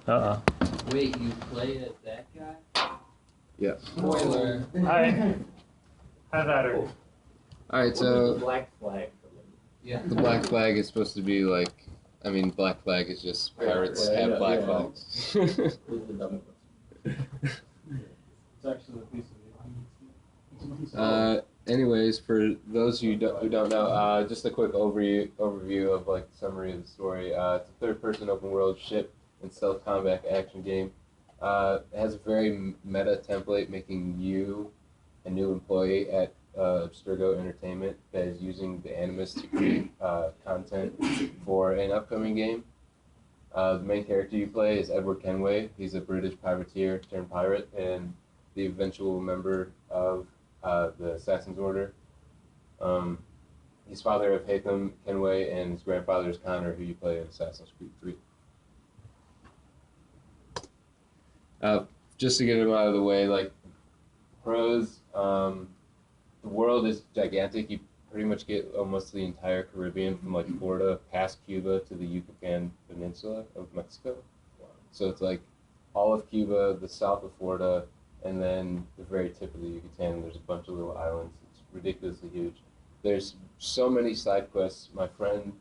Wait, you play as that guy? Yeah. Spoiler. Hi. Have at her. Alright, so Black flag. Yeah. the Black Flag is supposed to be like, I mean, Black Flag is just pirates have black flags. Who's the dumb one? It's actually a piece of Anyways, for those who don't know, just a quick overview of like summary of the story. It's a third-person open-world ship and stealth combat action game. It has a very meta template, making you a new employee at Abstergo Entertainment that is using the Animus to create content for an upcoming game. The main character you play is Edward Kenway. He's a British privateer turned pirate and the eventual member of the Assassin's Order. He's father of Haytham Kenway, and his grandfather is Connor, who you play in Assassin's Creed 3. Just to get him out of the way, like pros, the world is gigantic. You pretty much get almost the entire Caribbean from like Florida past Cuba to the Yucatan Peninsula of Mexico. So it's like all of Cuba, the south of Florida, and then the very tip of the Yucatan. There's a bunch of little islands. It's ridiculously huge. There's so many side quests. My friend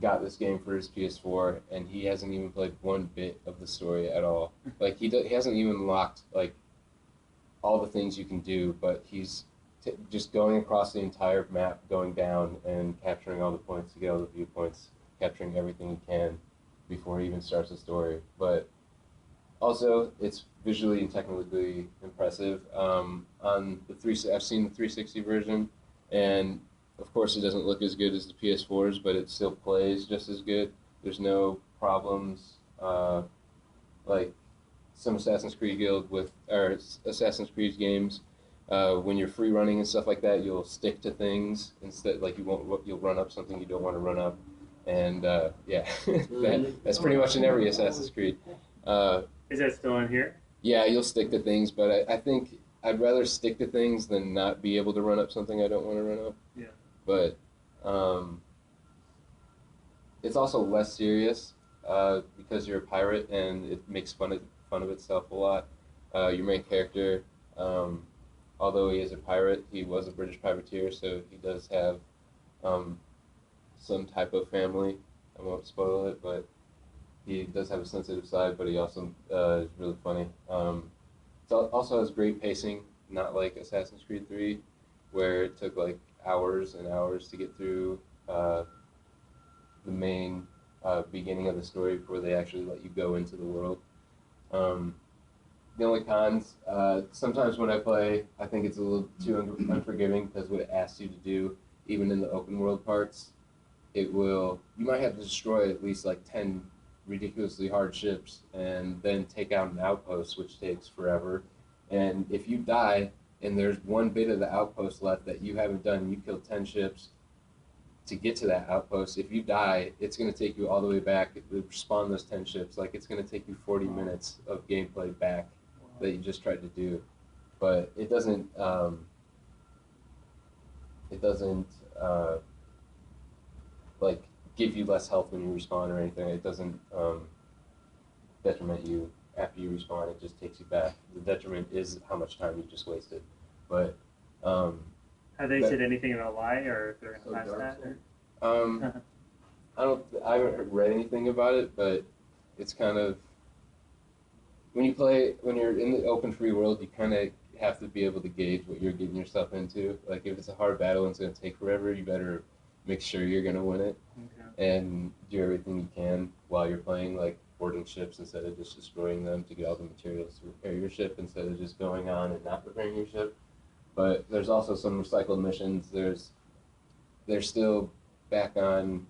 got this game for his PS4, and he hasn't even played one bit of the story at all. Like he hasn't even locked like all the things you can do, but he's just going across the entire map, going down and capturing all the points to get all the viewpoints, capturing everything he can before he even starts the story. But also, it's visually and technically impressive. On the I've seen the 360 version, and of course, it doesn't look as good as the PS4's, but it still plays just as good. There's no problems like some Assassin's Creed Assassin's Creed games. When you're free running and stuff like that, you'll stick to things instead. Like you'll run up something you don't want to run up, and yeah, that's pretty much in every Assassin's Creed. Is that still in here? Yeah, you'll stick to things, but I think I'd rather stick to things than not be able to run up something I don't want to run up. Yeah. But it's also less serious because you're a pirate, and it makes fun of itself a lot. Your main character, although he is a pirate, he was a British privateer, so he does have some type of family. I won't spoil it, but he does have a sensitive side, but he also is really funny. It also has great pacing, not like Assassin's Creed 3, where it took like hours and hours to get through the main beginning of the story before they actually let you go into the world. The only cons, sometimes when I play, I think it's a little too unforgiving because what it asks you to do, even in the open world parts, you might have to destroy at least like 10 ridiculously hard ships and then take out an outpost, which takes forever. And if you die and there's one bit of the outpost left that you haven't done, you killed 10 ships to get to that outpost. If you die, it's going to take you all the way back to spawn those 10 ships. Like it's going to take you 40 minutes of gameplay back that you just tried to do. But it doesn't like give you less health when you respawn or anything. It doesn't detriment you after you respawn. It just takes you back. The detriment is how much time you just wasted. But have they said anything about why, or if they're going to pass that? I haven't read anything about it, but it's kind of when you're in the open free world, you kind of have to be able to gauge what you're getting yourself into. Like if it's a hard battle and it's going to take forever, you better make sure you're going to win it. Okay. And do everything you can while you're playing, like boarding ships instead of just destroying them to get all the materials to repair your ship instead of just going on and not repairing your ship. But there's also some recycled missions. They're still back on,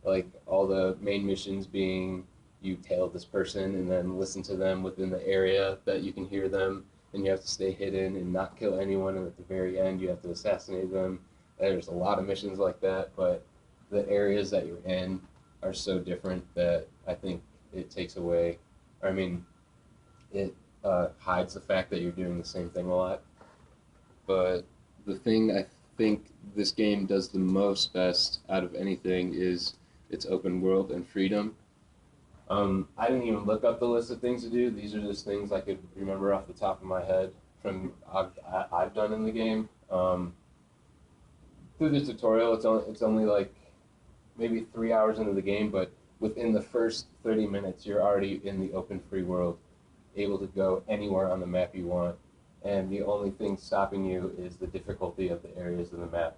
like all the main missions being you tail this person and then listen to them within the area that you can hear them, and you have to stay hidden and not kill anyone, and at the very end you have to assassinate them. There's a lot of missions like that, but the areas that you're in are so different that I think it takes away, it hides the fact that you're doing the same thing a lot. But the thing I think this game does the most best out of anything is its open world and freedom. I didn't even look up the list of things to do. These are just things I could remember off the top of my head from I've done in the game. Through the tutorial, it's only like maybe 3 hours into the game, but within the first 30 minutes, you're already in the open free world, able to go anywhere on the map you want, and the only thing stopping you is the difficulty of the areas of the map.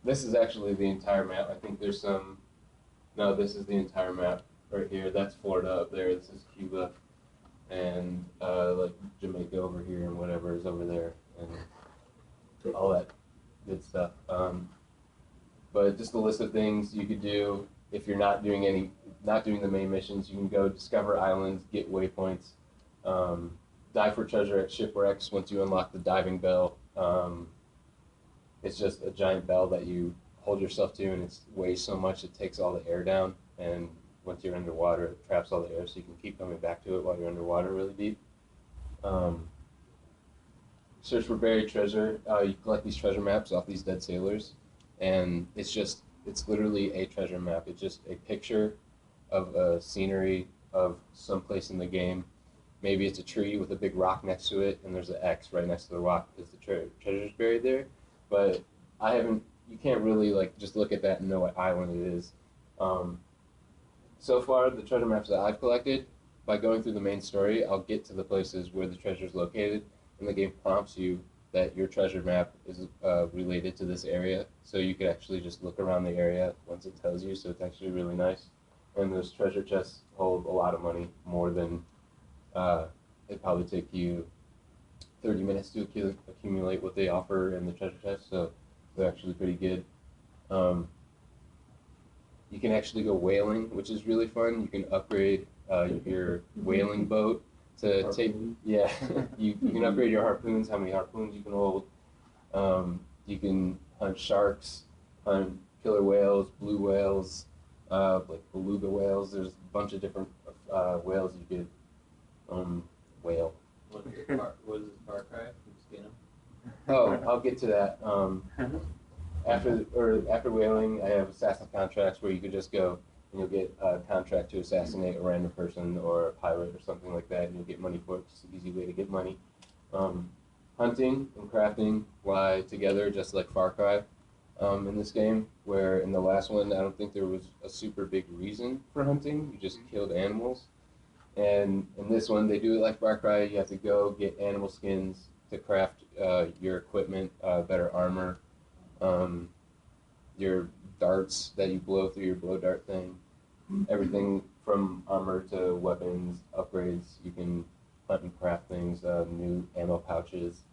This is actually the entire map. I think there's some. No, this is the entire map right here. That's Florida up there. This is Cuba, and like Jamaica over here, and whatever is over there, and all that good stuff. But just a list of things you could do if you're not doing the main missions. You can go discover islands, get waypoints, dive for treasure at shipwrecks once you unlock the diving bell. It's just a giant bell that you hold yourself to, and it weighs so much it takes all the air down, and once you're underwater it traps all the air so you can keep coming back to it while you're underwater really deep. Search for buried treasure. You collect these treasure maps off these dead sailors, and it's literally a treasure map. It's just a picture of a scenery of some place in the game. Maybe it's a tree with a big rock next to it, and there's an X right next to the rock because the treasure's buried there. But you can't really like just look at that and know what island it is. So far, the treasure maps that I've collected, by going through the main story, I'll get to the places where the treasure is located, and the game prompts you that your treasure map is related to this area, so you could actually just look around the area once it tells you, so it's actually really nice. And those treasure chests hold a lot of money, more than it'd probably take you 30 minutes to accumulate what they offer in the treasure chest, so they're actually pretty good. You can actually go whaling, which is really fun. You can upgrade your whaling boat to take, yeah, you can upgrade your harpoons, how many harpoons you can hold. You can hunt sharks, hunt killer whales, blue whales, like beluga whales. There's a bunch of different whales you could whale. What is this Far Cry? Just get 'em? Oh, I'll get to that. After whaling, I have assassin contracts where you could just go and you'll get a contract to assassinate a random person or a pirate or something like that, and you'll get money for it. It's an easy way to get money. Hunting and crafting lie together just like Far Cry in this game, where in the last one, I don't think there was a super big reason for hunting. You just killed animals. And in this one, they do it like Far Cry. You have to go get animal skins to craft your equipment, better armor, your darts that you blow through your blow dart thing. Everything from armor to weapons, upgrades. You can hunt and craft things, new ammo pouches,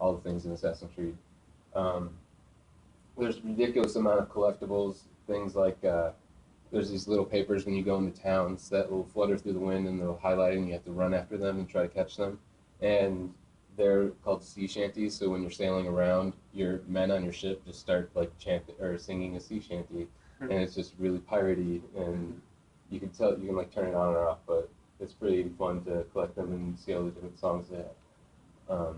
all the things in Assassin's Creed. There's a ridiculous amount of collectibles, things like there's these little papers when you go into towns that will flutter through the wind and they'll highlight it and you have to run after them and try to catch them. And they're called sea shanties, so when you're sailing around, your men on your ship just start like chanting or singing a sea shanty, and it's just really piratey, and you can like turn it on or off, but it's pretty fun to collect them and see all the different songs they have.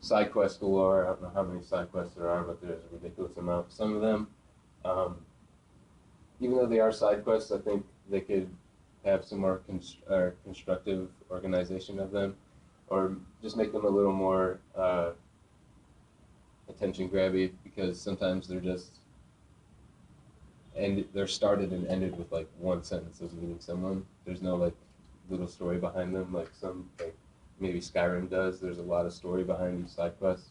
Side quests galore. I don't know how many side quests there are, but there's a ridiculous amount. Some of them, even though they are side quests, I think they could have some more constructive organization of them, or just make them a little more attention grabby, because sometimes they're started and ended with like one sentence of meeting someone. There's no like little story behind them like some like maybe Skyrim does. There's a lot of story behind these side quests.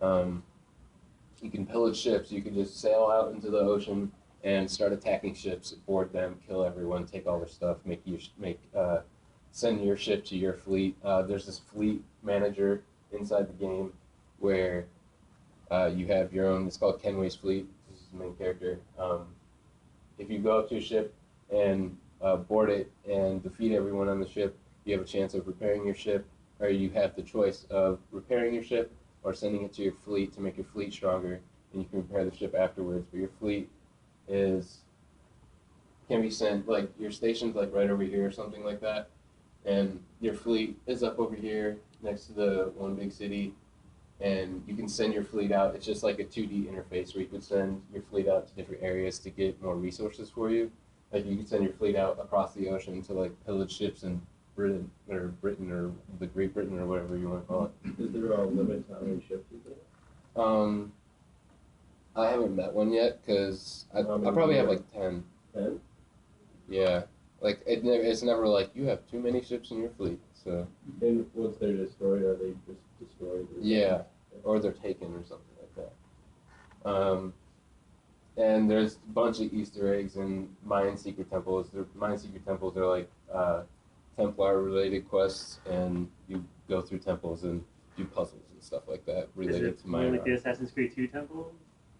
You can pillage ships. You can just sail out into the ocean and start attacking ships, board them, kill everyone, take all their stuff, send your ship to your fleet. There's this fleet manager inside the game where you have your own. It's called Kenway's Fleet. This is the main character. If you go up to a ship and board it and defeat everyone on the ship, you have a chance of repairing your ship, or you have the choice of repairing your ship or sending it to your fleet to make your fleet stronger, and you can repair the ship afterwards. But your fleet can be sent, like your station's like right over here or something like that, and your fleet is up over here next to the one big city, and you can send your fleet out. It's just like a 2D interface where you could send your fleet out to different areas to get more resources for you. Like you can send your fleet out across the ocean to like pillage ships in Britain or the Great Britain or whatever you want to call it. Is there a limit to how many ships you can have? I haven't met one yet because I probably have like 10. 10? Yeah, like it's never like you have too many ships in your fleet. So. And once they're destroyed, are they just destroyed? Yeah, or they're taken or something like that. And there's a bunch of Easter eggs in Mayan secret temples. Mayan secret temples are like Templar-related quests, and you go through temples and do puzzles and stuff like that related to Mayan. Like the Assassin's Creed 2 temple?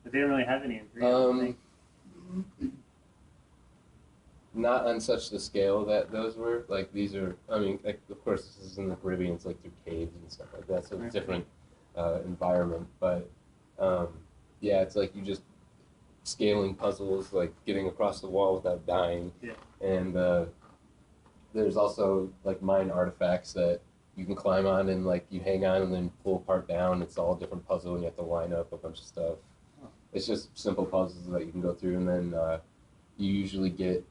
But they don't really have any in 3, I don't think. Not on such the scale that those were. Like these are, I mean, like, of course this is in the Caribbean, it's like through caves and stuff like that, so it's a different environment. But yeah, it's like you just scaling puzzles, like getting across the wall without dying. Yeah. And there's also like mine artifacts that you can climb on and like you hang on and then pull part down. It's all a different puzzle and you have to line up a bunch of stuff. Oh. It's just simple puzzles that you can go through, and then you usually get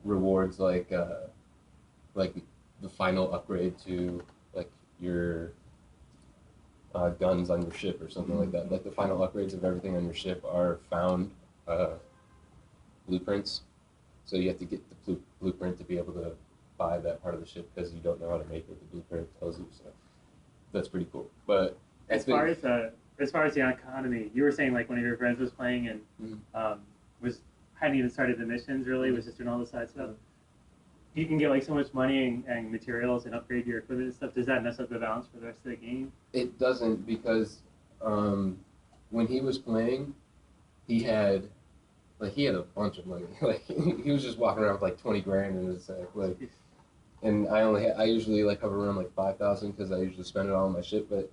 rewards like the final upgrade to like your guns on your ship or something like that. Like the final upgrades of everything on your ship are found blueprints, so you have to get the blueprint to be able to buy that part of the ship because you don't know how to make it. The blueprint tells you, so that's pretty cool. But as far as the economy, you were saying like one of your friends was playing and hadn't even started the missions really, was just doing all the side stuff. You can get like so much money and materials and upgrade your equipment and stuff. Does that mess up the balance for the rest of the game? It doesn't, because when he was playing, he had a bunch of money. Like he was just walking around with like 20 grand in his sack. Like, and I usually like hover around like 5,000 because I usually spend it all on my ship. But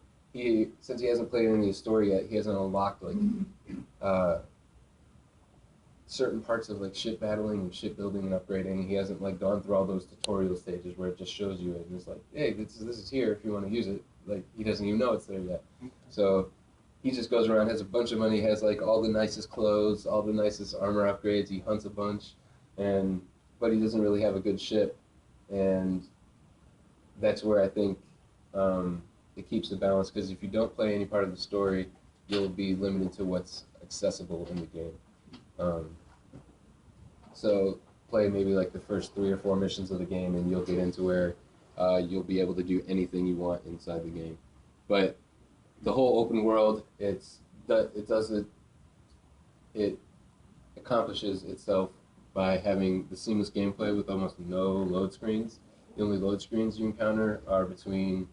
since he hasn't played any of the story yet, he hasn't unlocked like certain parts of like ship battling and ship building and upgrading. He hasn't like gone through all those tutorial stages where it just shows you it and it's like, hey, this is here if you want to use it. Like he doesn't even know it's there yet. So he just goes around, has a bunch of money, has like all the nicest clothes, all the nicest armor upgrades. He hunts a bunch, but he doesn't really have a good ship, and that's where I think it keeps the balance. Because if you don't play any part of the story, you'll be limited to what's accessible in the game. So play maybe like the first 3 or 4 missions of the game, and you'll get into where you'll be able to do anything you want inside the game. But the whole open world, it accomplishes itself by having the seamless gameplay with almost no load screens. The only load screens you encounter are between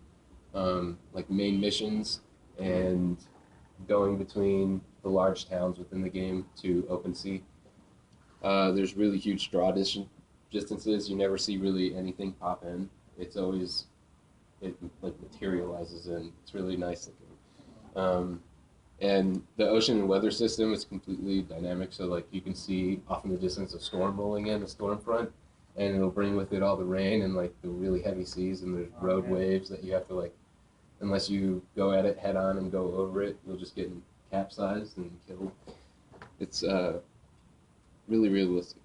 like main missions and going between the large towns within the game to open sea. There's really huge draw distances. You never see really anything pop in. It's always, it like materializes in. It's really nice looking. And the ocean and weather system is completely dynamic. So like you can see off in the distance a storm rolling in, a storm front, and it'll bring with it all the rain and like the really heavy seas, and there's road waves that you have to like, unless you go at it head on and go over it, you'll just get capsized and killed. It's really realistic.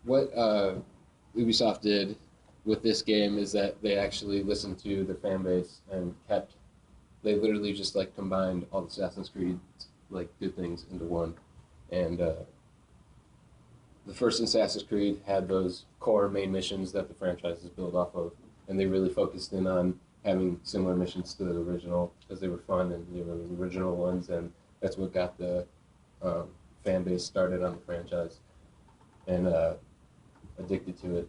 What Ubisoft did with this game is that they actually listened to their fan base and they literally just like combined all the Assassin's Creed like good things into one. And the first Assassin's Creed had those core main missions that the franchise is built off of, and they really focused in on having similar missions to the original because they were fun and they were the original ones, and that's what got the fan base started on the franchise and addicted to it.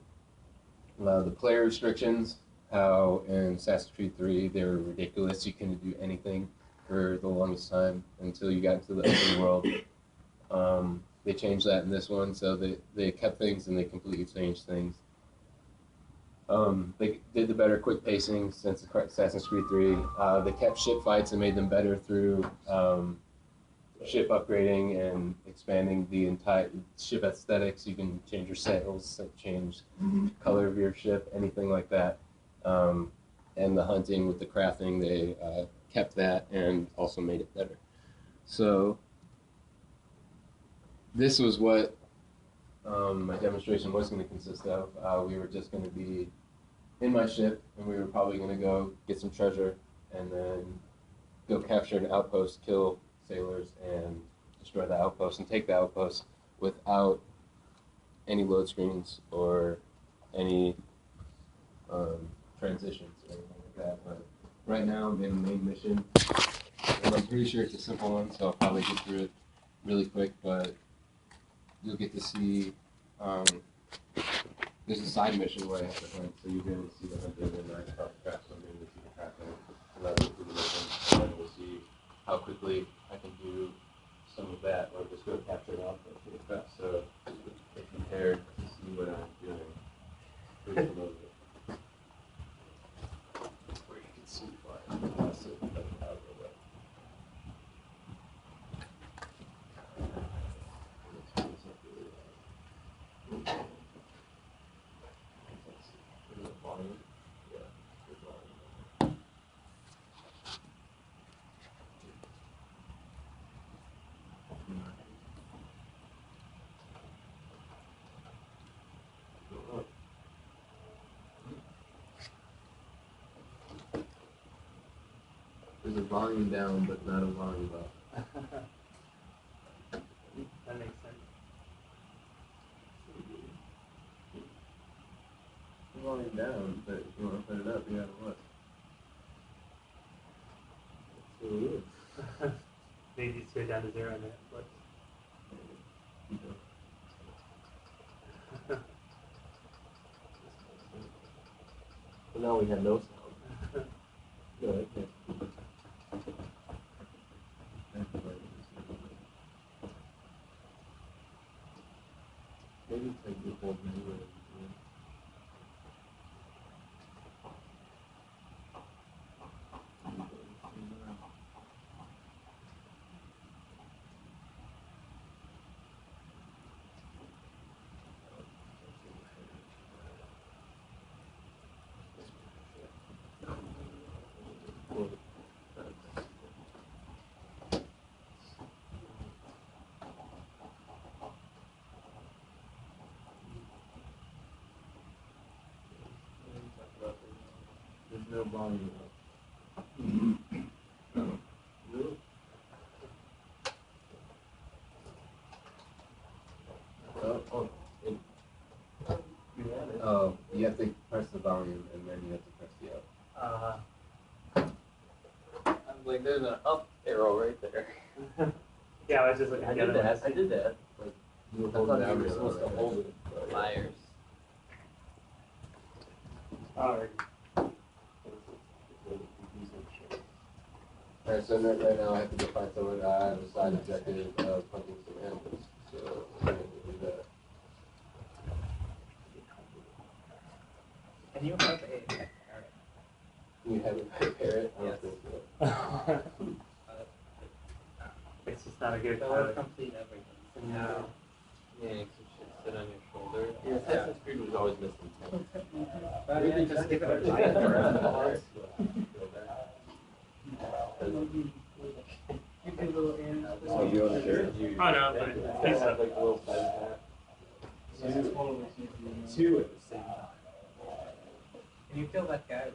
The player restrictions, how in Assassin's Creed 3 they were ridiculous. You couldn't do anything for the longest time until you got into the open world. They changed that in this one, so they kept things and they completely changed things. They did the better quick pacing since Assassin's Creed 3. They kept ship fights and made them better through ship upgrading and expanding the entire ship aesthetics. You can change your sails, change color of your ship, anything like that. and the hunting with the crafting, they kept that and also made it better. So this was what my demonstration was going to consist of. We were just going to be in my ship, and we were probably going to go get some treasure and then go capture an outpost, kill sailors, and destroy the outpost, and take the outpost without any load screens or any transitions or anything like that. But right now I'm in the main mission, and I'm pretty sure it's a simple one, so I'll probably get through it really quick, but you'll get to see, there's a side mission where I have to hunt, so you'll be able to see the hunting, and I start to craft something to see the crafting, and I'll go through the mission, and then we'll see how quickly I can do some of that, or just go capture it off really fast. So get prepared to see what I'm doing. Pretty familiar. Where you can see fire. That's it. That's how it goes. There's a volume down, but not a volume up. That makes sense. The volume down, but if you want to put it up, you gotta what? So it is. Maybe straight down to 0 on Netflix. You know. But now we have no sound. Go ahead. Maybe it's like the old neighborhood. There's no volume up. No. Really? Oh, you have to press the volume and then you have to press the up. I was like, there's an up arrow right there. Yeah, I was just looking I at the did other that. ones. I did that. Like, You were I holding thought down you were the supposed to other hold one. it. Liars. Alright. Alright, so right now I have to go find someone. I have a side objective of hunting some animals. So I'm going to do that. And you have a parrot. You have a parrot? I don't Yes. think so. It's just not a good That pilot. would complete everything. No. Yeah, you should sit on your shoulder. Yeah, Assassin's Creed was always missing. Really, just give it a light. Oh, you want to share? Oh no, but They it's have like a little bed hat. Two at the same time. Can you kill that guy?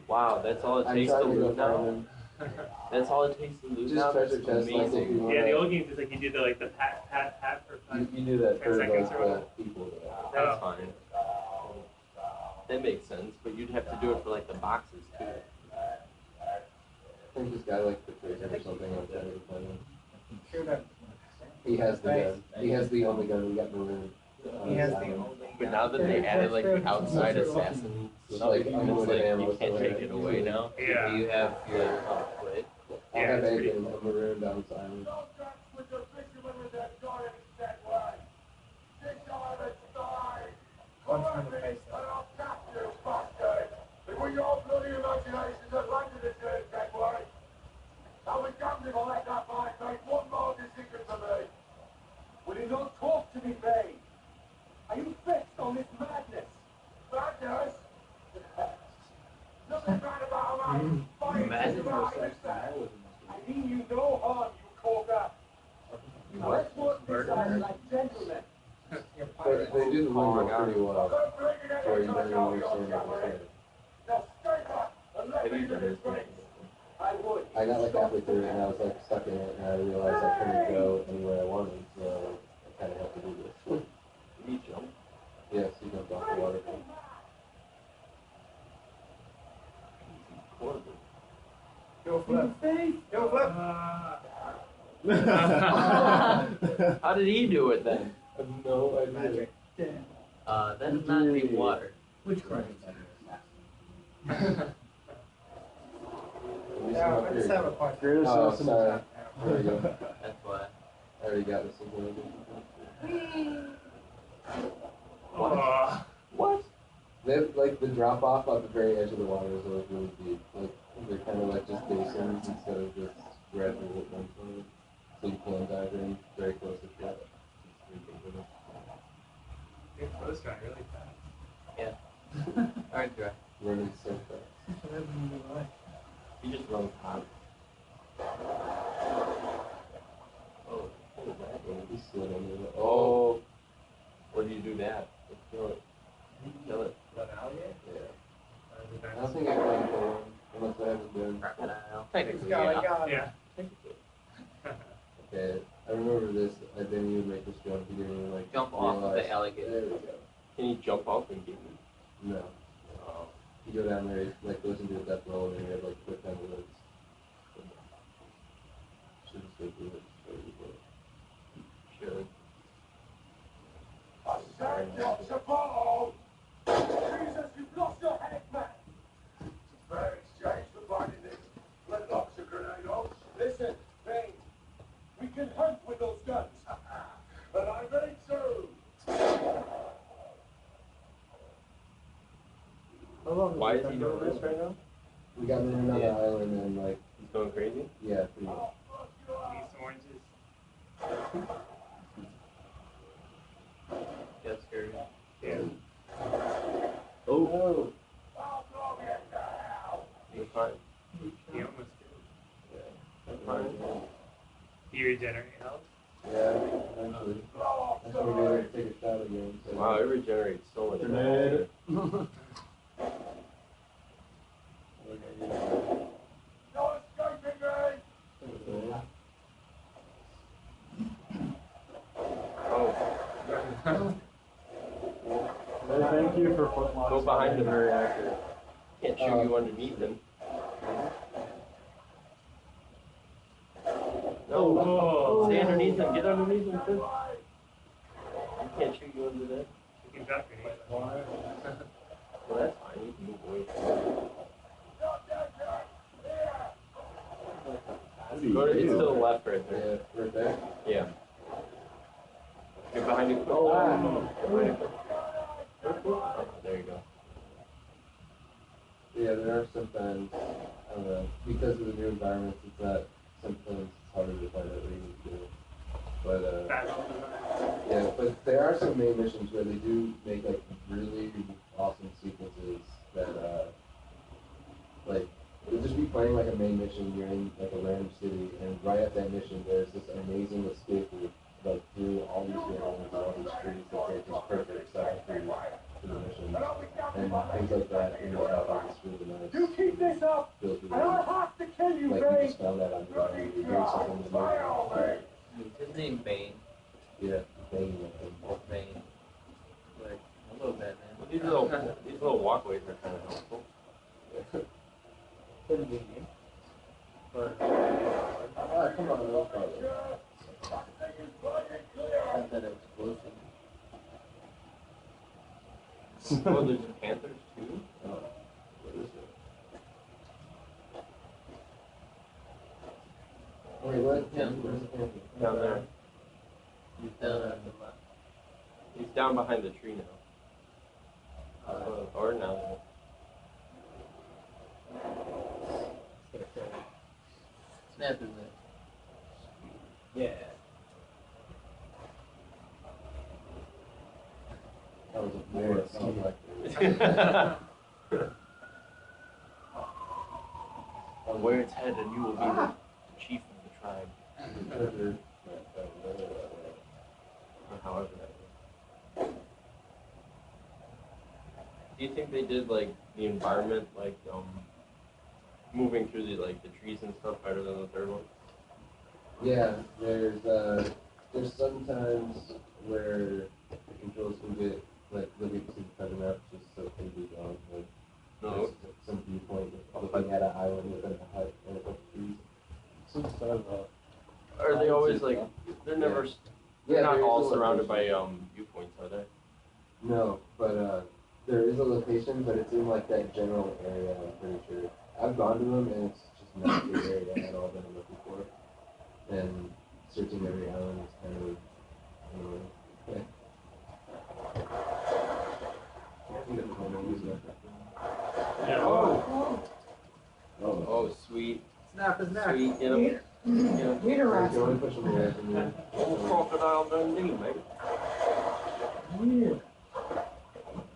Wow, that's all it I'm takes to trying to go loot find now? them. That's all it takes to loot Just now? treasure That's chest, like if amazing. you want. yeah, the old games is like you do the pat for fun. You do that 10 for seconds like or the whatever. people. That's fine. That makes sense, but you'd have to do it for like the boxes too. I think this guy likes the treasure or something like that. Sure that. He has the gun. He has the only gun we got marooned. He has the only. But now that they added like the outside assassin stuff, Like, it's unlimited like ammo, you can't so take like- it away now. Yeah. Do you have your Quit. I Yeah, have it's pretty Aiken. I'm marooned outside. on the face? Will you not talk to me, Bay? Are you fixed on this madness? Madness? Nothing bad about lingo God. pretty well. Where you don't even understand what they're saying. Now straight up and let Have me you done do this? this. I would. I got like halfway through it and I was like stuck in it and I realized I couldn't go anywhere I wanted, so I kind of have to do this. Did you jump? Yes, you jumped off the water. Horrible. Go flip. Go flip. How did he do it then? I have no idea. Magic. That's not deep water. Witchcraft. Yeah, I just have a question. Greatest Oh, lesson sorry. of There we go. That's why. I already got this one. What? They like the drop off at the very edge of the water is always really deep. Like they're kind of like just basins instead of just gradual at one point. So you can dive in very close if you have it. Your clothes dry really fast. Alright, dry. Running so fast. You just run hot. Oh, what is that? You slid under it. Oh. What do you do that? Let's kill it. Kill it. Let an alligator? Yeah. Or is it I don't think I can kill one unless I haven't been. Crocodile. It's Technically, got yeah. like, yeah. Technically. Okay, I remember this. I didn't even make this jump. You didn't even like Jump off of realize. the alligator. There we go. Can you jump off and get me? No. Oh. You go down there, like goes into a death roll, and you have like quick down the woods. Should just go through it. Sure. I said watch the ball. Jesus, you've lost your head, man. Fair exchange for finding this. Let locks a grenade off. Listen, Bane, we can hunt with those guns. And I may too. Why is he doing this right now? We got in on the Yeah. island and like, He's going crazy? yeah, pretty much. Eat some oranges. That's scary. Yeah. Oh. I'll throw you into hell. You're fine. He almost did. I'm fine. You regenerate health. Yeah, eventually. Blow off That's the when we ring. like take a shot again. So. Wow, it regenerates so much. Grenade. No escaping me. Oh, Thank you for footlocks. go behind the reactor. Can't shoot you underneath him. No, Oh. stay underneath him. Get underneath him, too. You can't shoot you under there. You can duck grenade. Well, that's fine. You can move away from it. Go to, it's to the left right there. Yeah, right there. Yeah. Get behind you. Oh, wow. Get behind you. Oh, there you go. Yeah, there are sometimes, I don't know, because of the new environments, it's not, sometimes it's harder to find out what you need to do. But, Battle. yeah, but there are some main missions where they do make, like, really awesome sequences that, like, you'll just be playing, like, a main mission, you're in, like, a random city, and right at that mission, there's this amazing escape route, like, through all these buildings, all these streets, that they're just perfect, except for the mission. And things like that, in the album, it's really nice. You keep this up, Feels and really I'll good. have to kill you, Like, you Bane. just found that on your own, you're doing something amazing. His name Bane. Yeah, Bane, I think. Bane. Like, hello, Batman. Well, these little walkways are kind of helpful. Pretty good game. But Ah, come on, no problem. Not that explosion. Oh, there's panthers too? Oh, what is it? Wait, what? Yeah. Where's the panther? Down there. He's down at the left. He's down behind the tree now. Or now. Snap his neck. yeah. That was a very sound like Wear its head and you will be the chief of the tribe. it. Or however that Do you think they did like the environment, like moving through the trees and stuff better than the third one? Yeah, there's sometimes where the controls can get like limited to cut enough just so it can be gone. Like No. there's some viewpoint looking at an island within a hut and a couple trees. Are they always like? They're never. They're not there is all a surrounded by location. viewpoints, are they? No, but there is a location, but it's in like that general area. I'm pretty sure. I've gone to them, and it's just not the area at all that I'm looking for. And searching every island is kind of annoying. Okay. Oh, sweet. Snap his neck. Sweet. Get him. Get him. Peter You Rasmus. only push them away from you. Old crocodile Dundee, mate. Yeah.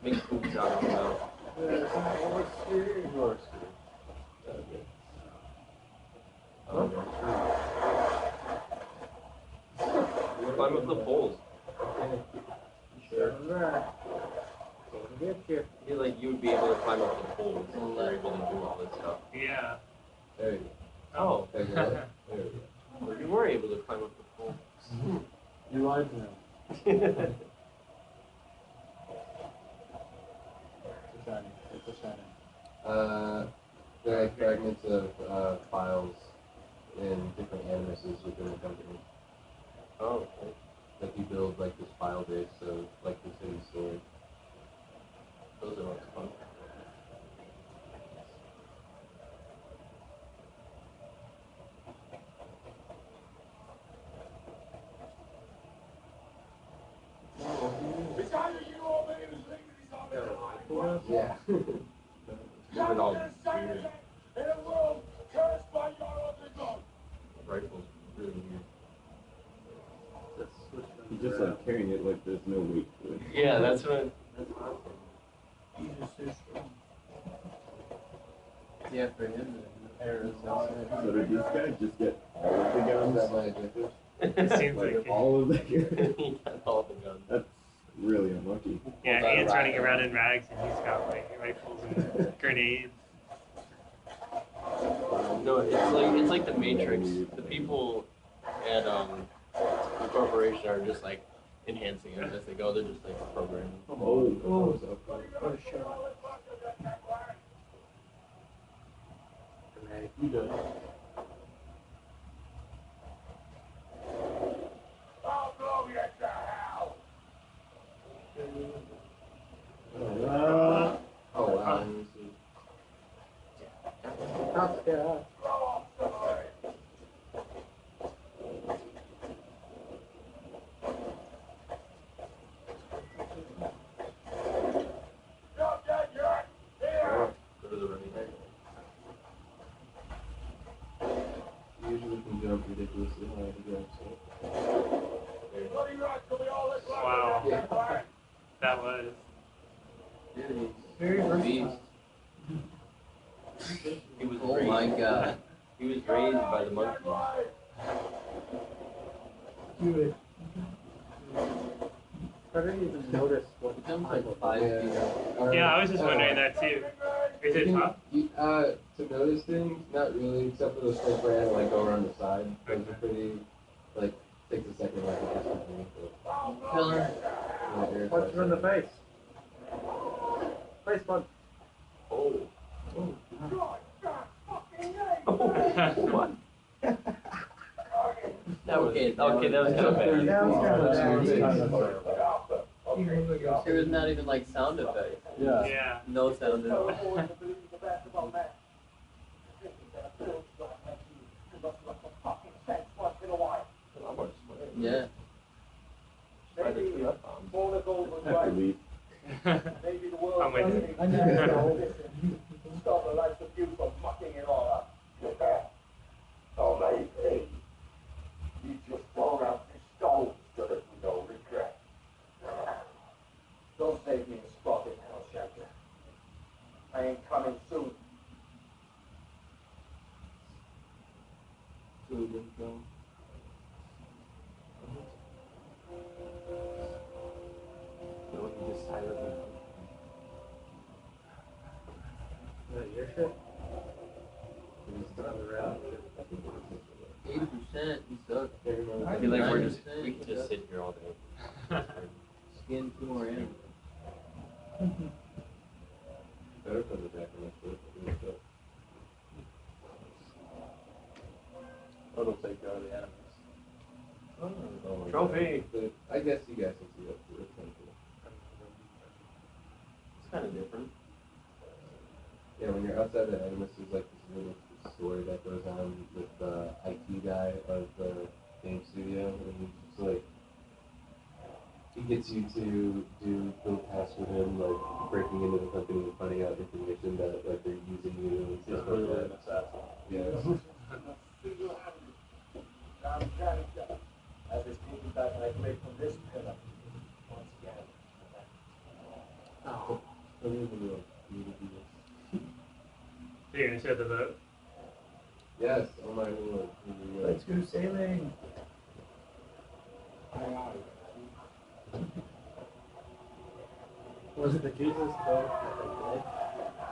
Make poops out of him now. Climb up the poles. Sure. Get you. I feel like you would be able to climb up the poles if you're able to do all this stuff. Yeah. There you go. Oh, There you go. There you go. well, you were able to climb up the pole. You lied to him. Oh, It's a shiny. They're like fragments of files in different animuses within the company. okay. Like you build like this file base, so like this hidden story. Those are always fun. It's either you or me who's leading these other Yeah. Moving all You're weird. in a world cursed by your ugly god. Rifles really weird. You just like carrying it like there's no weight to it. Yeah, that's what I'm saying. Yeah, for him, the arrows So did these guys just get all of the Is guns? that my objective? It seems like it. All of the guns? He got all the guns. That's really unlucky. Yeah, Well, Ian's that running right. around in rags and he's got like rifles and grenades. No, it's like the Matrix. The people at the corporation are just like enhancing it as they go. They're just like programming. Oh, You do. I'll blow you to hell. Oh wow. Not scared. Blow off somebody. Not dead yet. Here. Go to the running back. You usually can jump ridiculously high to grab stuff. Bloody right till we all look like Wow. we're dead, right? That was. Very Beast. He was Oh raised. my god. He was raised by the monkeys. good. I didn't even notice what It comes like 5 Yeah. feet up. Yeah, I was just wondering that too. Is it tough? To notice things, not really, except for those things where I had to like go around the side. Those are pretty, like, takes a second like it just for me. Killer. Punch him in the face. Face punch. Oh. What? That was Okay, okay. That was kind of bad. That was kind of bad. There was not even like sound effects. Yeah. No sound at all. Yeah. Try to clean up bombs. After we I'm with you. I need to go. Stop the lights of you from mucking it all up. Oh, maybe. You just throw out the stones so that we don't regret. Don't save me a spot in hell shelter. I ain't coming soon. No, he just silently. ship? It's Another round. 80%. You suck. I feel like we 90%, could just sit here all day. Skin 2 more in. better put it back in the foot. It'll take care of the animals. Oh my Trophy. God. But I guess you guys can see that too. It's kind of cool. It's kind of different. Yeah, when you're outside the Animus, there's like this little story that goes on with the IT guy of the game studio, and he's just like, he gets you to do little tasks with him, like breaking into the company and finding out information that like they're using you and He's stuff really like an that. assassin. Yeah. As they speak back and I break from this pillar once again. Oh. Don't even know. You need to do this. So you're gonna share the vote? Yes, oh my lord. Let's go sailing. Was it the Jesus boat that they did?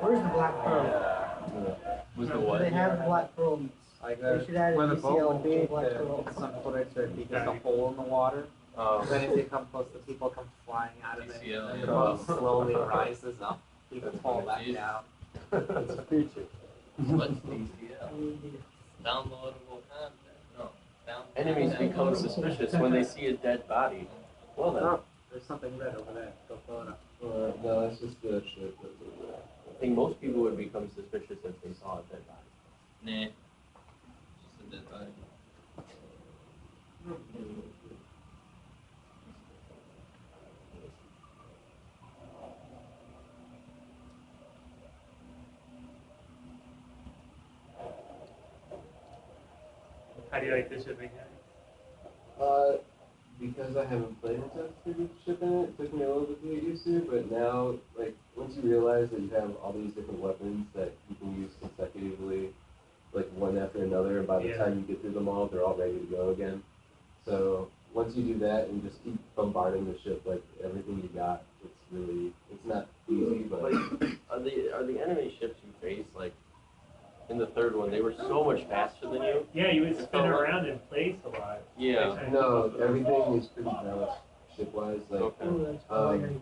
Where's the black pearl? Yeah. Was the Do what? they have the black pearl meats? Like They should add where a the boat would DCL be, black pearl. some footage where it becomes a hole in the water. Then as they come close, the people come flying out of it. DCL, And the yeah. boat slowly rises up. People fall back Jesus. down. It's a feature. What's DCL? Downloadable content. No. Enemies Yeah. become suspicious when they see a dead body. Well then, Oh, there's something red over there. Go fill it up. No, that's just the shit that's over there. I think most people would become suspicious if they saw a dead body. Nah. Just a dead body. How do you like the shipping? Because I haven't played a ton of ship in it took me a little bit to get used to, but now, like, once you realize that you have all these different weapons that you can use consecutively, like, one after another, and by the Yeah. time you get through them all, they're all ready to go again. So, once you do that and just keep bombarding the ship, like, everything you got, it's not easy, but... Like, are the enemy ships you face, like, in the third one, they were so much faster than you? Yeah, you would spin around in place a lot. Yeah. No, everything is pretty balanced ship-wise, like... Okay. Ooh, that's cool. I gotta get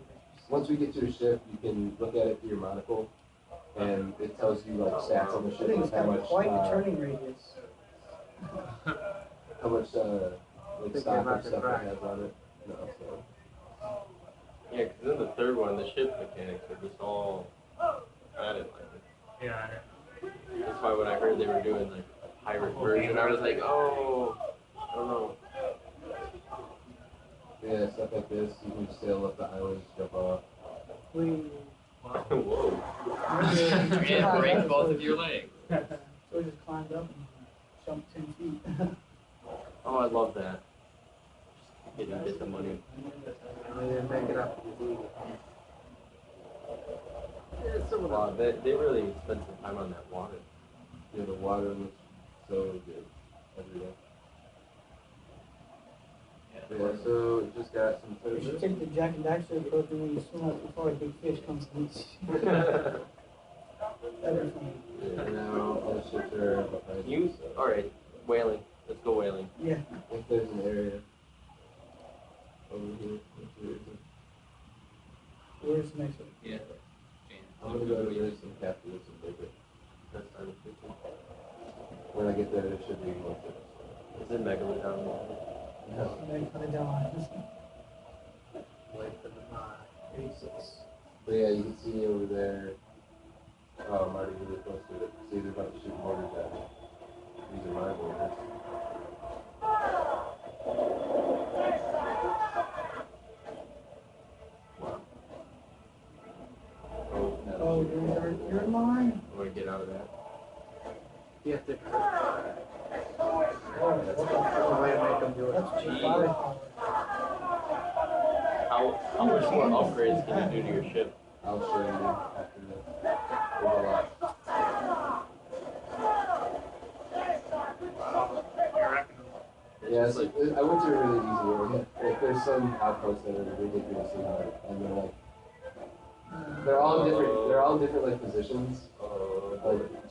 Once we get to a ship, you can look at it through your monocle, and it tells you like stats on the this. I ship, think like it's got quite the turning radius. how much like Think stock about and the stuff track. it has on it. No, so Yeah, because in the third one, the ship mechanics are just all. I didn't like it. Yeah. That's why when I heard they were doing like a pirate version, I was like, oh, I don't know. yeah, stuff like this, you can sail up the island, jump off. We Whoa. Yeah, break both of your legs. so we just climbed up and jumped 10 feet. Oh, I love that. Just getting a bit of money. And they didn't make it up. Wow, they really spent some time on that water. Yeah, the water looks so good every day. Yeah, so it just got some You should service. take the Jack and Daxter approach and when you swim out before a big fish comes and eats you. That'd be funny. And now all the ships are behind You, so alright, whaling. Let's go whaling. Yeah. if there's an area over here, Where's the next one? Yeah. I'm gonna go to raise some capitalists and take it. That's what I was thinking. When I get there, there should be more ships. Is it Megalodon? No. Ready for the dawn. Wait for the mine. 86. But yeah, you can see over there. Oh, I'm already really close to it. See, they're about to shoot mortars at me. These are my mortars. Wow. Oh, no. Oh, you're in line? I want to get out of that. You have to. Oh, That's the way to make them do it. that's cheap firepower. How much more upgrades can you do to your ship? I'll show you after this. There's a lot. It's Yeah, just so like, I went to a really easy area. Like, there's some outposts that are ridiculously hard, and they're like, they're all different like positions.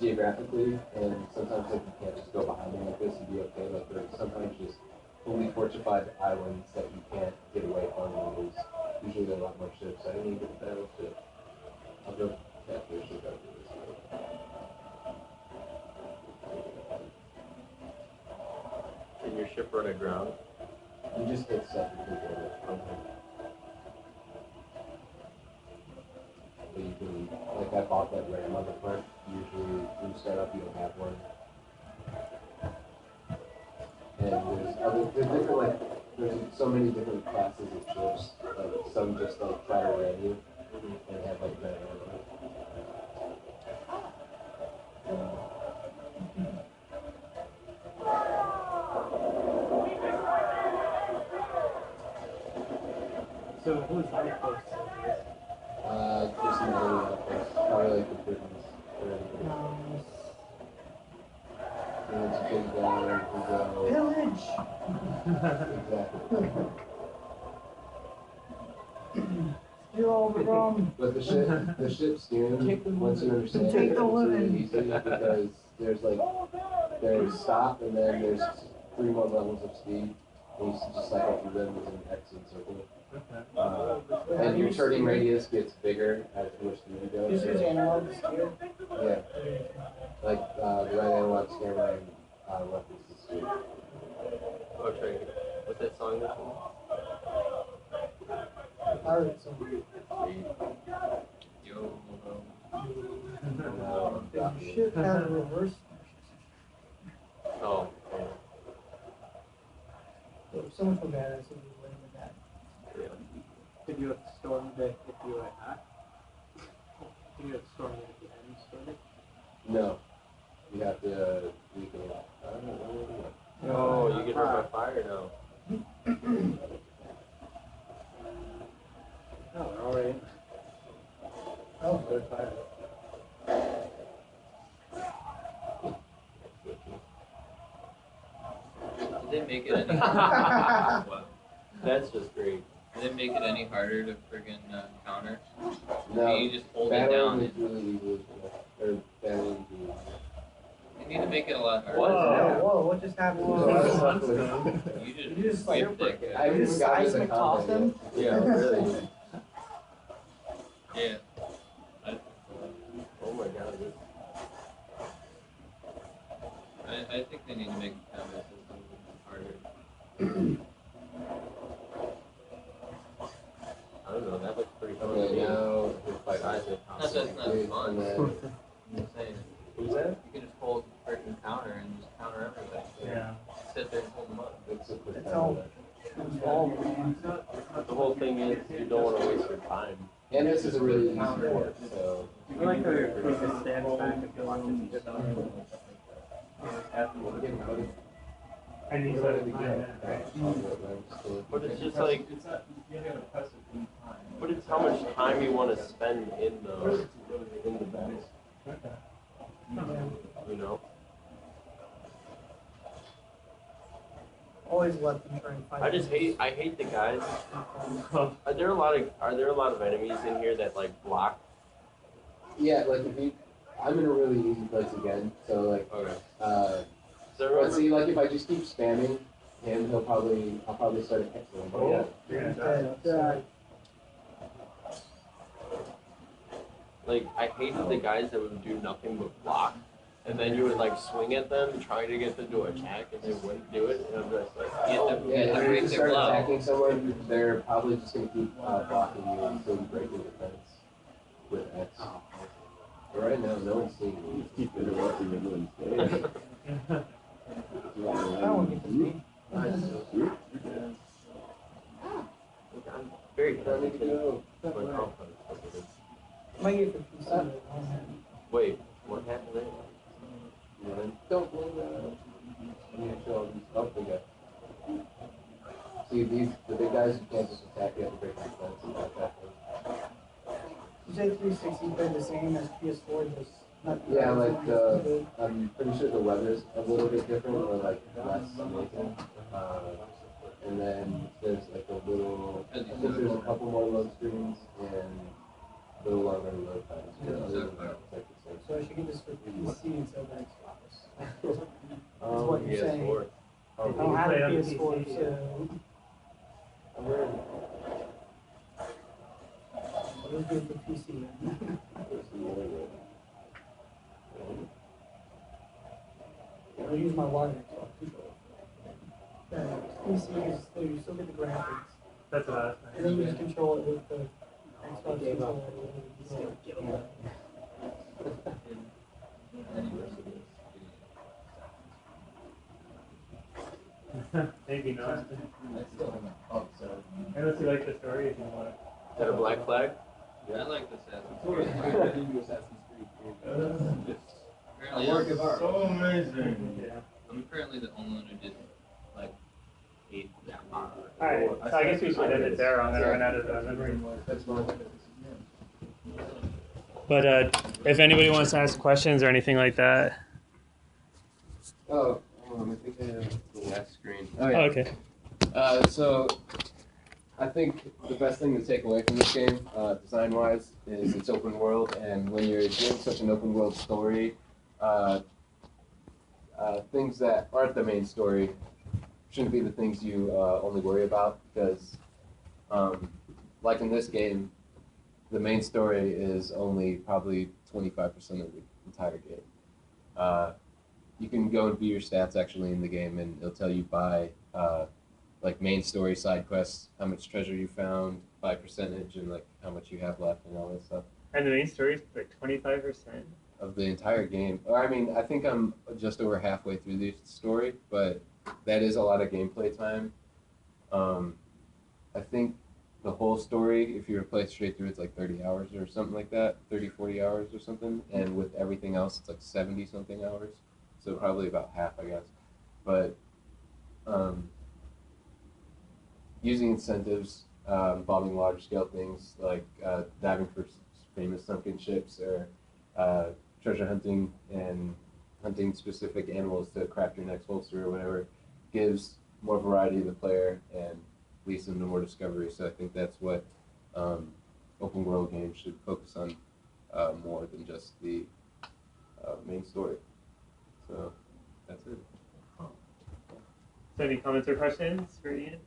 geographically, and sometimes like you can't just go behind them like this and be okay. Like there's sometimes just fully fortified islands that you can't get away from, and there's usually a lot more ships. I didn't even get a battleship. I'll go capture a ship after this. Can your ship run aground? You just hit stuff and click on it. But you can, like I bought that ram on the front. Usually when you start up you don't have one. And there's different like, there's so many different classes of ships. Like some just like try to ram you and have like that. So who's outpost? Just another outpost. Probably like the Britons or anything. Nice. And it's a big guy who go. Pillage! Exactly. Steal all the rum. But the ship steering, Take the once you understand it, Take it's the really living. easy because there's stop and then there's 3 more levels of speed. And you just cycle through them as an X and circle. And your turning radius gets bigger as much speed you go. This is analog steer. Yeah. Like the right analog steering and left is the steer. Oh, try what's that song this one? Pirates. Yo, Does your ship have a reverse? oh, yeah. So much more badass if you win with that. Yeah. Did you have to storm it if you were at? Did you have to storm it at the end? Storm it? No. You have to legal. I don't know. Oh, you get hurt by fire now. Oh, we're already in. Oh, Third fire. Did they make it any That's just great. Did they make it any harder to friggin' counter? No. You just hold it down. Battling is really easy. Or battling is really easy. You need to make it a lot harder. What? Whoa, what just happened? You You just just like, whipped it. I haven't even gotten to the seismic toss combat him? yet. Yeah, really. Yeah. Oh my god. This... I think they need to make the combat system harder. I don't know, that looks pretty fun. Okay, now his fight. Seismic Not that it's not fun. And then, I'm just saying. Who's that? You can just hold freaking counter and just counter everything. Yeah. Sit there and hold them up. it's a quick It's all- combat. The whole thing is you don't want to waste your time. And this is a really easy port, so. I like how your person stands back and watches you just And you said it again, right? But it's just like, It's not, you gotta press it in time. but it's how much time you want to spend in the battle, you know? Always let them try and fight. I hate the guys. Are there a lot of enemies in here that like block? Yeah, like if you, I'm in a really easy place again, so like, Okay. but see, like if I just keep spamming him, I'll probably start attacking him. Oh. Yeah. Like I hated the guys that would do nothing but block, and then you would like swing at them trying to get them to attack, and they wouldn't do it. And I'm just like, Get them, Yeah, get if them you break just their start glove. attacking someone, they're probably just gonna keep blocking you until you break your defense with X. But right now, no one's seeing me. Keep interrupting him when he's there. I don't get to see. I'm very Let me hesitant go. when conflict is. Might get the PC. Wait, what happened there? Don't blow that up. I'm gonna show all these. Oh, they got. See, the big guys, you can't just attack, you have to break your defense and attack them. You say 360 played the same as PS4, just not. Yeah, like I'm pretty sure the weather's a little bit different or like less amazing. And then there's like a little, I think there's a couple more load screens and a little longer load times. But other than that, it's like the same. So So I should get this for PC instead of Xbox. Oh, what you're saying. PS4. I don't have a PS4, so let's do it for PC then. I'll use my wired Xbox controller. PC is, you still get the graphics. That's what I was And then you saying. just control it with the Xbox controller. Maybe not. I still haven't. Oh, sorry. Unless you like the story, if you want. Is that a black flag? Yeah, I like the Assassin's Sort of Creed. tied into Assassin's Creed. Apparently, A work of art. So amazing. Yeah. I'm apparently the only one who did like 8 that far. Alright, so I guess we should end it there. I'm gonna run out of memory. That's why. But if anybody wants to ask questions or anything like that. Oh, I think I have the last screen. Oh Oh, yeah. okay. So I think the best thing to take away from this game, design-wise, is it's open world, and when you're doing such an open world story, things that aren't the main story shouldn't be the things you only worry about, because, like in this game, the main story is only probably 25% of the entire game. You can go and view your stats actually in the game, and it'll tell you by like main story, side quests, how much treasure you found by percentage, and like how much you have left, and all that stuff And the main story is like 25%. of the entire game. Or I mean, I think I'm just over halfway through the story, but that is a lot of gameplay time. I think the whole story, if you were to play it straight through, it's like 30 hours or something like that, 30, 40 hours or something, and with everything else, it's like 70 something hours. So probably about half, I guess. But using incentives involving large scale things like diving for famous sunken ships or treasure hunting and hunting specific animals to craft your next holster or whatever gives more variety to the player and leads them to more discovery. So I think that's what open world games should focus on more than just the main story. So that's it. So any comments or questions for Ian?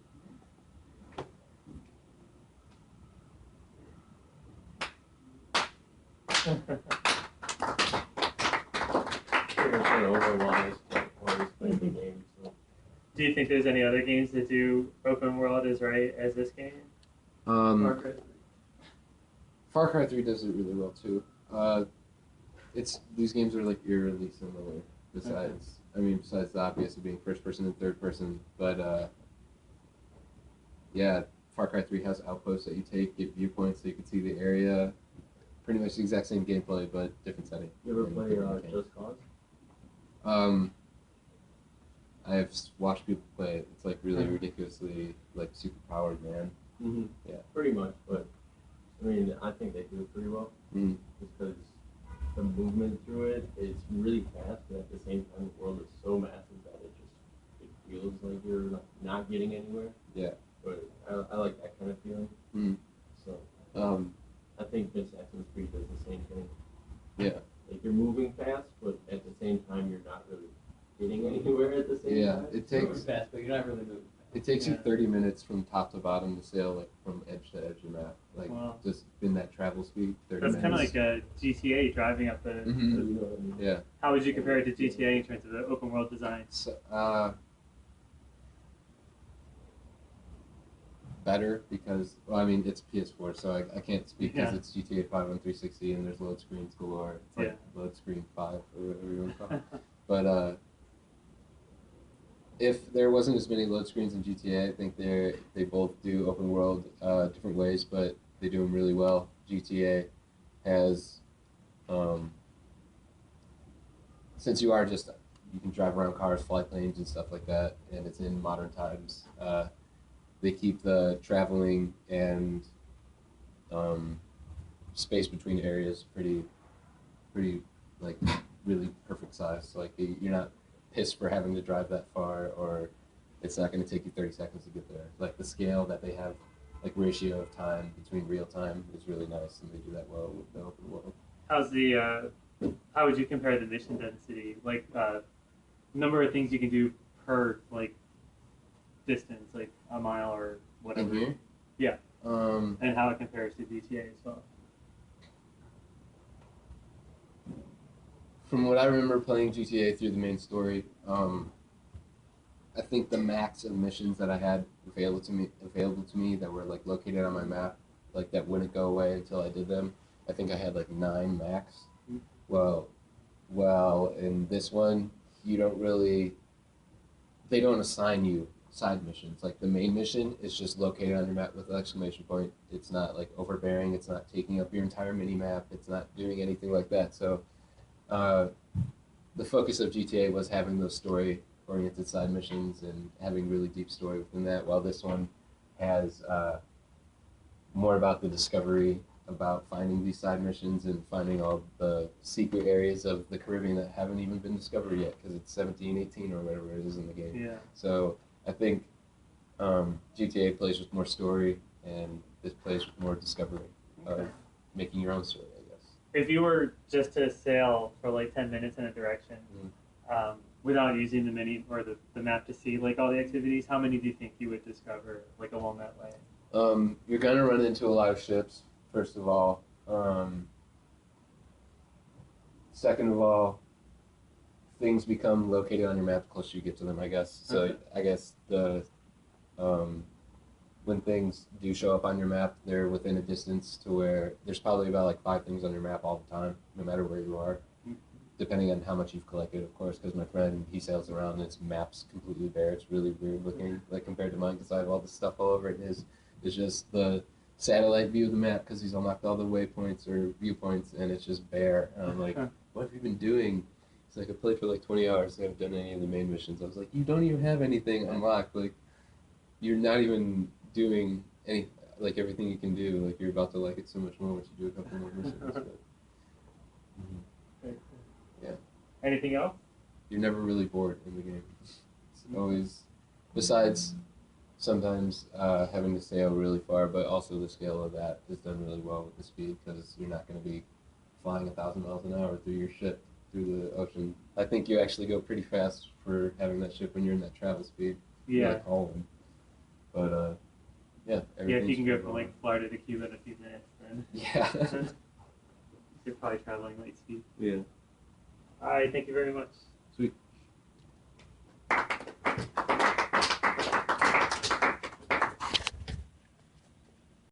Overwise, always playing the game. So. Do you think there's any other games that do open world as right as this game? Far Cry 3 does it really well too. It's these games are like eerily similar. Besides, I mean, besides the obvious of being first person and third person, but yeah, Far Cry 3 has outposts that you take, get viewpoints so you can see the area. Pretty much the exact same gameplay, but different setting. You ever play Just Cause? I have watched people play it. It's like really ridiculously like super powered, man. Mm-hmm. Yeah. Pretty much, but I mean, I think they do it pretty well. Mm. Because the movement through it is really fast, but at the same time, the world is so massive that it feels like you're not getting anywhere. Yeah. But I like that kind of feeling. Mm. So I think Assassin's Creed does the same thing. Yeah. Like you're moving fast, but at the same time, you're not really getting anywhere at the same time. It takes fast, but you're not really moving. It takes you Yeah. 30 minutes from top to bottom to sail like from edge to edge of the map. Like Wow. just in that travel speed, 30 That's minutes. kind of like a GTA driving up the. Mhm. You know what I mean? Yeah. How would you compare it to GTA in terms of the open world design? So, better because well, I mean it's PS4, so I can't speak because Yeah. it's GTA 5 on 360 and there's load screens galore. It's like load screen 5 or whatever you want to call it. But if there wasn't as many load screens in GTA, I think they both do open world different ways, but they do them really well. GTA has since you can drive around cars, fly planes, and stuff like that, and it's in modern times. They keep the traveling and space between areas pretty like really perfect size. So like you're not pissed for having to drive that far, or it's not going to take you 30 seconds to get there. Like the scale that they have, like ratio of time between real time is really nice, and they do that well with the open world. How's the how would you compare the mission density, like number of things you can do per like distance, like a mile or whatever? In here? Yeah. Um, And how it compares to GTA as well. From what I remember playing GTA through the main story, I think the max of missions that I had available to me that were like located on my map, like that wouldn't go away until I did them. I think I had like 9 max. Well, in this one, you don't really. They don't assign you side missions. Like the main mission is just located on your map with an exclamation point. It's not like overbearing. It's not taking up your entire mini map. It's not doing anything like that. So, the focus of GTA was having those story-oriented side missions and having really deep story within that. While this one has more about the discovery, about finding these side missions and finding all the secret areas of the Caribbean that haven't even been discovered yet because it's 17, 18 or whatever it is in the game. Yeah. So I think GTA plays with more story and this plays with more discovery of making your own story, I guess. If you were just to sail for like 10 minutes in a direction, without using the mini or the map to see like all the activities, how many do you think you would discover like along that way? You're gonna run into a lot of ships, first of all. Second of all, things become located on your map the closer you get to them, I guess. So Okay. I guess when things do show up on your map, they're within a distance to where there's probably about like 5 things on your map all the time, no matter where you are, depending on how much you've collected, of course. Because my friend, he sails around and his map's completely bare. It's really weird looking, like compared to mine, because I have all this stuff all over it. His is just the satellite view of the map because he's unlocked all the waypoints or viewpoints, and it's just bare. And I'm like, what have you been doing? It's like I played for like 20 hours. I haven't done any of the main missions. I was like, you don't even have anything unlocked. Like, you're not even doing any, like everything you can do. Like, you're about to like it so much more once you do a couple more missions. But, Very cool. Yeah. Anything else? You're never really bored in the game. It's always, besides sometimes having to sail really far, but also the scale of that is done really well with the speed because you're not going to be flying 1,000 miles an hour through your ship through the ocean. I think you actually go pretty fast for having that ship when you're in that travel speed. Yeah. Like Holland. But yeah. Yeah, if you can go everything's from like Florida to Cuba in a few minutes, then yeah. you're probably traveling light speed. Yeah. All right, thank you very much. Sweet.